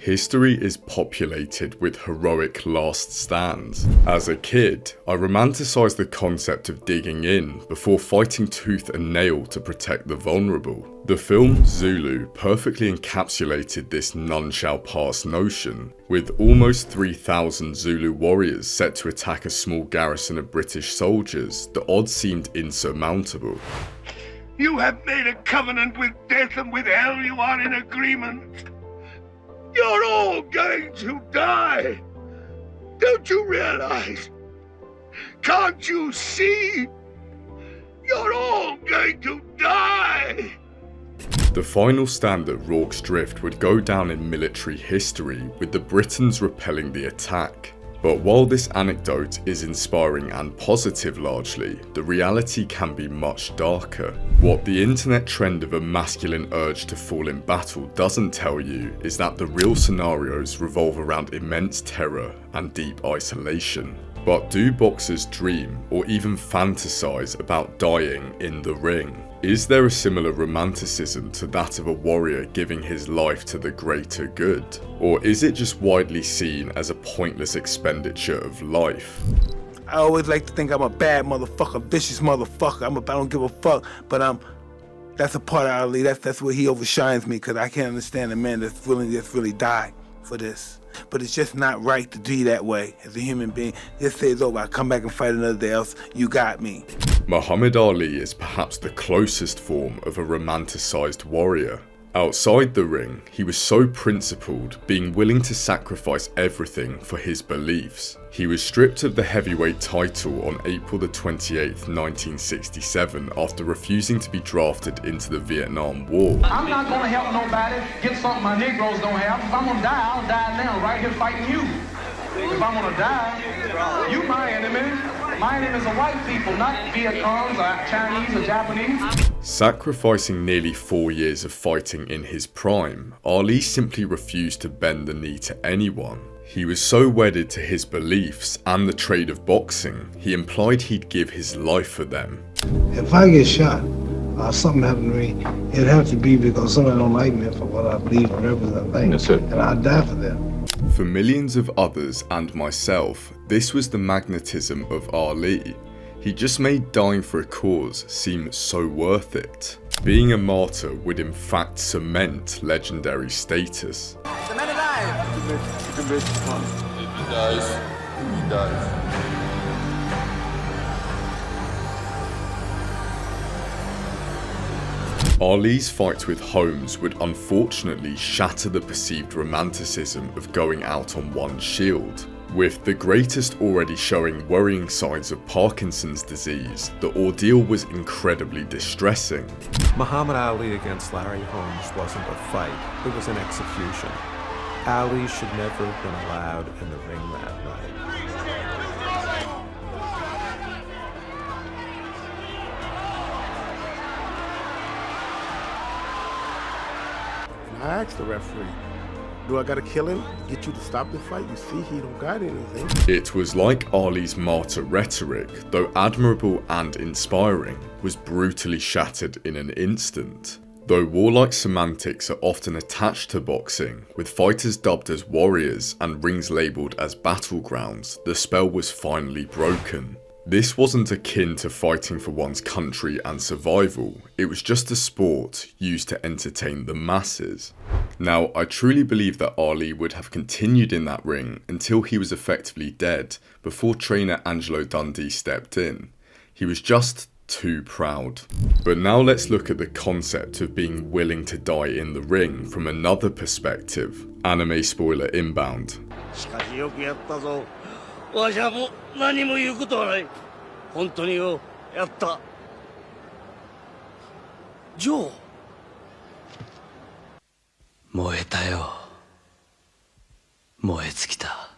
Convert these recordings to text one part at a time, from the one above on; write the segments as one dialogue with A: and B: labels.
A: History is populated with heroic last stands. As a kid, I romanticised the concept of digging in before fighting tooth and nail to protect the vulnerable. The film Zulu perfectly encapsulated this none shall pass notion, with almost 3,000 Zulu warriors set to attack a small garrison of British soldiers. The odds seemed insurmountable.
B: You have made a covenant with death, and with hell you are in agreement. You're all going to die. Don't you realize? Can't you see? You're all going to die.
A: The final stand at Rorke's Drift would go down in military history, with the Britons repelling the attack. But while this anecdote is inspiring and positive largely, the reality can be much darker. What the internet trend of a masculine urge to fall in battle doesn't tell you is that the real scenarios revolve around immense terror and deep isolation. But do boxers dream or even fantasize about dying in the ring? Is there a similar romanticism to that of a warrior giving his life to the greater good? Or is it just widely seen as a pointless expenditure of life?
C: I always like to think I'm a bad motherfucker, vicious motherfucker. I don't give a fuck, but that's a part of Ali. That's where he overshines me, because I can't understand a man that's willing to just really die for this. But it's just not right to be that way as a human being. Just say it's over, I'll come back and fight another day, else you got me.
A: Muhammad Ali is perhaps the closest form of a romanticised warrior. Outside the ring, he was so principled, being willing to sacrifice everything for his beliefs. He was stripped of the heavyweight title on April the 28th, 1967 after refusing to be drafted into the Vietnam War.
D: I'm not gonna help nobody get something my Negroes don't have. If I'm gonna die, I'll die now, right here fighting you. If I'm gonna die, you my enemy. My enemies are white people, not Viet Congs or Chinese or Japanese.
A: Sacrificing nearly 4 years of fighting in his prime, Ali simply refused to bend the knee to anyone. He was so wedded to his beliefs and the trade of boxing, he implied he'd give his life for them.
E: If I get shot or something happened to me, it'd have to be because somebody don't like me for what I believe and represent things, and I'd die for them.
A: For millions of others and myself, this was the magnetism of Ali. He just made dying for a cause seem so worth it. Being a martyr would in fact cement legendary status.
F: The man alive!
G: If he dies, he dies.
A: Ali's fight with Holmes would unfortunately shatter the perceived romanticism of going out on one shield. With the greatest already showing worrying signs of Parkinson's disease, the ordeal was incredibly distressing.
H: Muhammad Ali against Larry Holmes wasn't a fight, it was an execution. Ali should never have been allowed in the ring that night.
C: I asked the referee, do I gotta kill him? Get you to stop the fight? You see, he don't got anything.
A: It was like Ali's martyr rhetoric, though admirable and inspiring, was brutally shattered in an instant. Though warlike semantics are often attached to boxing, with fighters dubbed as warriors and rings labelled as battlegrounds, the spell was finally broken. This wasn't akin to fighting for one's country and survival, it was just a sport used to entertain the masses. Now, I truly believe that Ali would have continued in that ring until he was effectively dead, before trainer Angelo Dundee stepped in. He was just too proud. But now let's look at the concept of being willing to die in the ring from another perspective. Anime spoiler inbound.
B: わしはもう何も言うことはない。本当によ、やった。ジョー。燃えたよ。燃え尽きた。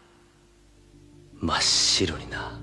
B: 真っ白にな。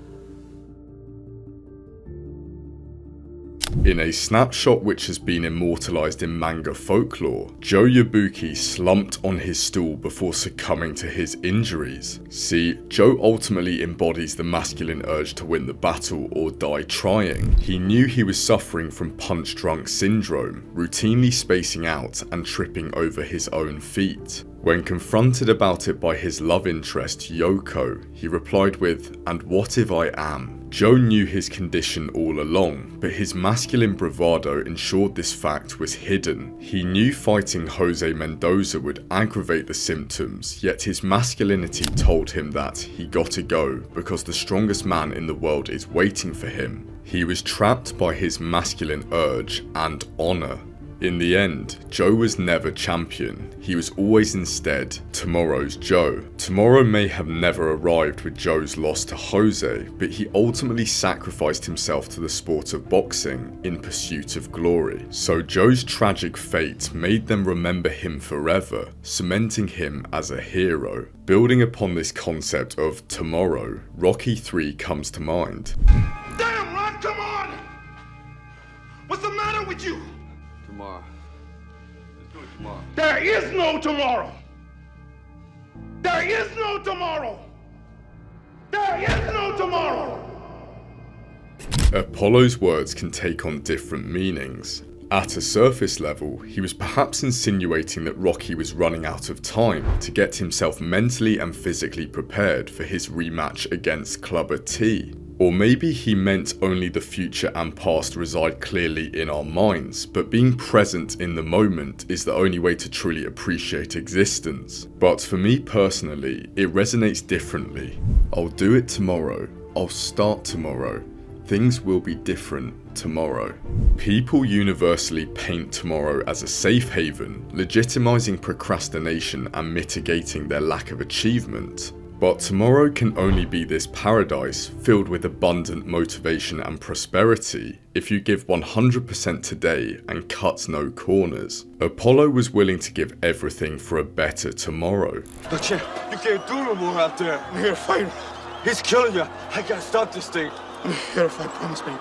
A: In a snapshot which has been immortalised in manga folklore, Joe Yabuki slumped on his stool before succumbing to his injuries. See, Joe ultimately embodies the masculine urge to win the battle or die trying. He knew he was suffering from punch-drunk syndrome, routinely spacing out and tripping over his own feet. When confronted about it by his love interest, Yoko, he replied with, "And what if I am?" Joe knew his condition all along, but his masculine bravado ensured this fact was hidden. He knew fighting Jose Mendoza would aggravate the symptoms, yet his masculinity told him that he gotta go because the strongest man in the world is waiting for him. He was trapped by his masculine urge and honor. In the end, Joe was never champion. He was always instead tomorrow's Joe. Tomorrow may have never arrived with Joe's loss to Jose, but he ultimately sacrificed himself to the sport of boxing in pursuit of glory. So Joe's tragic fate made them remember him forever, cementing him as a hero. Building upon this concept of tomorrow, Rocky III comes to mind.
B: Damn, Ron, come on! What's the matter with you?
G: Tomorrow. Let's do it tomorrow.
B: There is no tomorrow. There is no tomorrow. There is no tomorrow.
A: Apollo's words can take on different meanings. At a surface level, he was perhaps insinuating that Rocky was running out of time to get himself mentally and physically prepared for his rematch against Clubber T. Or maybe he meant only the future and past reside clearly in our minds, but being present in the moment is the only way to truly appreciate existence. But for me personally, it resonates differently. I'll do it tomorrow. I'll start tomorrow. Things will be different tomorrow. People universally paint tomorrow as a safe haven, legitimizing procrastination and mitigating their lack of achievement. But tomorrow can only be this paradise filled with abundant motivation and prosperity if you give 100% today and cut no corners. Apollo was willing to give everything for a better tomorrow.
G: Look, you can't do no more out there. I'm here to fight. He's killing you. I gotta stop this thing. I'm here to fight, promise me.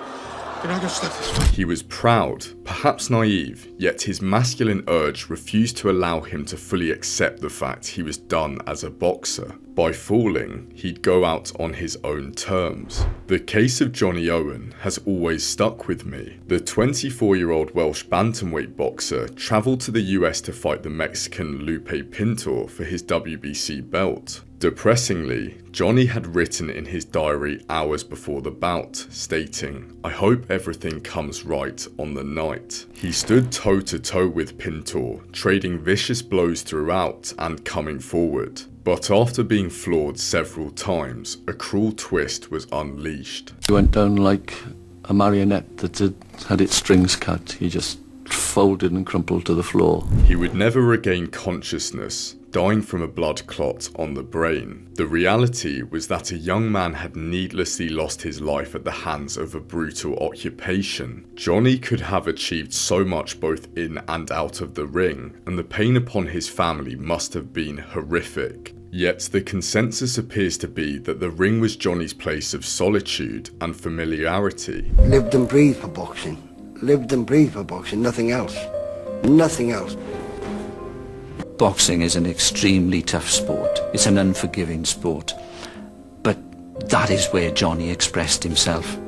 G: You're not gonna stop this fight.
A: He was proud, perhaps naive, yet his masculine urge refused to allow him to fully accept the fact he was done as a boxer. By falling, he'd go out on his own terms. The case of Johnny Owen has always stuck with me. The 24-year-old Welsh bantamweight boxer travelled to the US to fight the Mexican Lupe Pintor for his WBC belt. Depressingly, Johnny had written in his diary hours before the bout, stating, "I hope everything comes right on the night." He stood toe-to-toe with Pintor, trading vicious blows throughout and coming forward. But after being floored several times, a cruel twist was unleashed.
F: He went down like a marionette that had its strings cut. He just folded and crumpled to the floor.
A: He would never regain consciousness, dying from a blood clot on the brain. The reality was that a young man had needlessly lost his life at the hands of a brutal occupation. Johnny could have achieved so much both in and out of the ring, and the pain upon his family must have been horrific. Yet the consensus appears to be that the ring was Johnny's place of solitude and familiarity.
I: Lived and breathed for boxing. Lived and breathed for boxing, nothing else. Nothing else.
J: Boxing is an extremely tough sport. It's an unforgiving sport. But that is where Johnny expressed himself.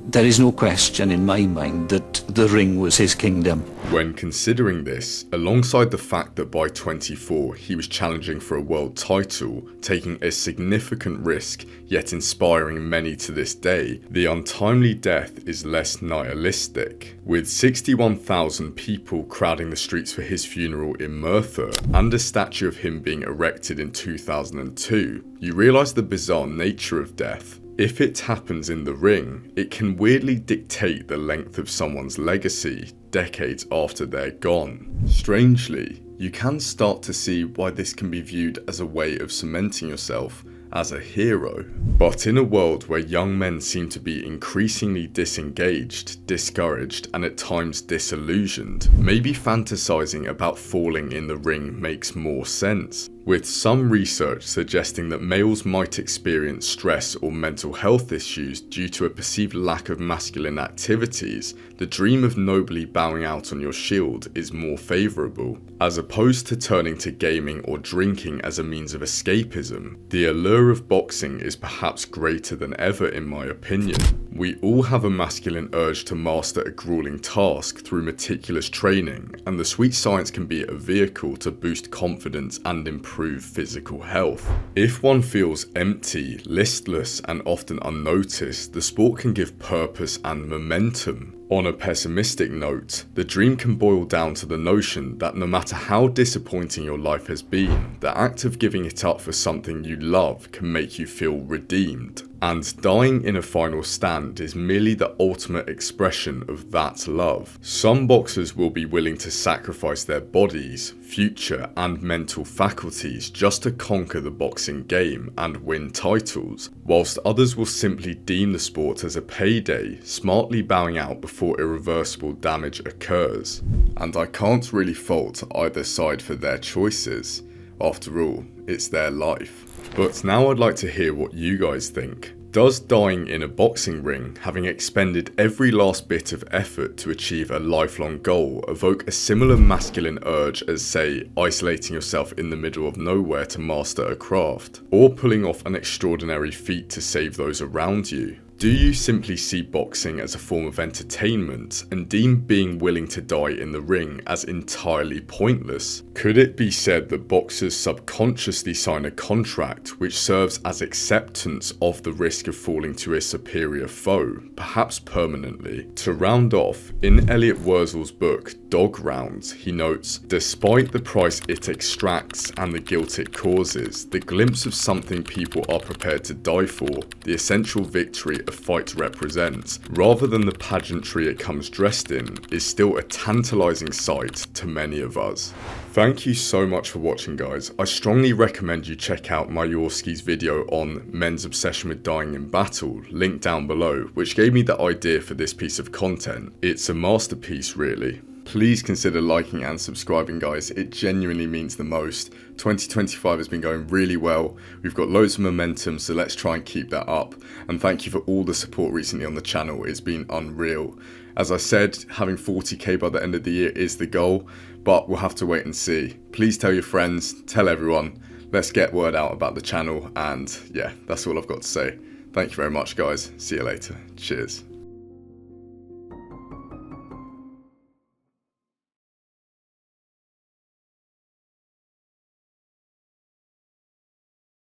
J: There is no question in my mind that the ring was his kingdom.
A: When considering this, alongside the fact that by 24 he was challenging for a world title, taking a significant risk, yet inspiring many to this day, the untimely death is less nihilistic. With 61,000 people crowding the streets for his funeral in Merthyr, and a statue of him being erected in 2002, you realise the bizarre nature of death. If it happens in the ring, it can weirdly dictate the length of someone's legacy decades after they're gone. Strangely, you can start to see why this can be viewed as a way of cementing yourself as a hero. But in a world where young men seem to be increasingly disengaged, discouraged, and at times disillusioned, maybe fantasizing about falling in the ring makes more sense. with some research suggesting that males might experience stress or mental health issues due to a perceived lack of masculine activities. The dream of nobly bowing out on your shield is more favourable. As opposed to turning to gaming or drinking as a means of escapism, the allure of boxing is perhaps greater than ever in my opinion. We all have a masculine urge to master a grueling task through meticulous training, and the sweet science can be a vehicle to boost confidence and improve physical health. If one feels empty, listless, and often unnoticed, the sport can give purpose and momentum. On a pessimistic note, the dream can boil down to the notion that no matter how disappointing your life has been, the act of giving it up for something you love can make you feel redeemed. And dying in a final stand is merely the ultimate expression of that love. Some boxers will be willing to sacrifice their bodies, future, and mental faculties just to conquer the boxing game and win titles, whilst others will simply deem the sport as a payday, smartly bowing out before irreversible damage occurs. And I can't really fault either side for their choices. After all, it's their life. But now I'd like to hear what you guys think. Does dying in a boxing ring, having expended every last bit of effort to achieve a lifelong goal, evoke a similar masculine urge as, say, isolating yourself in the middle of nowhere to master a craft, or pulling off an extraordinary feat to save those around you? Do you simply see boxing as a form of entertainment and deem being willing to die in the ring as entirely pointless? Could it be said that boxers subconsciously sign a contract which serves as acceptance of the risk of falling to a superior foe, perhaps permanently? To round off, in Elliot Wurzel's book Dog Rounds, he notes, "Despite the price it extracts and the guilt it causes, the glimpse of something people are prepared to die for, the essential victory a fight represents, rather than the pageantry it comes dressed in, is still a tantalising sight to many of us." Thank you so much for watching, guys. I strongly recommend you check out Majorski's video on men's obsession with dying in battle, linked down below, which gave me the idea for this piece of content. It's a masterpiece, really. Please consider liking and subscribing, guys. It genuinely means the most. 2025 has been going really well. We've got loads of momentum, so let's try and keep that up. And thank you for all the support recently on the channel. It's been unreal. As I said, having 40k by the end of the year is the goal, but we'll have to wait and see. Please tell your friends, tell everyone. Let's get word out about the channel, and yeah, that's all I've got to say. Thank you very much, guys. See you later. Cheers.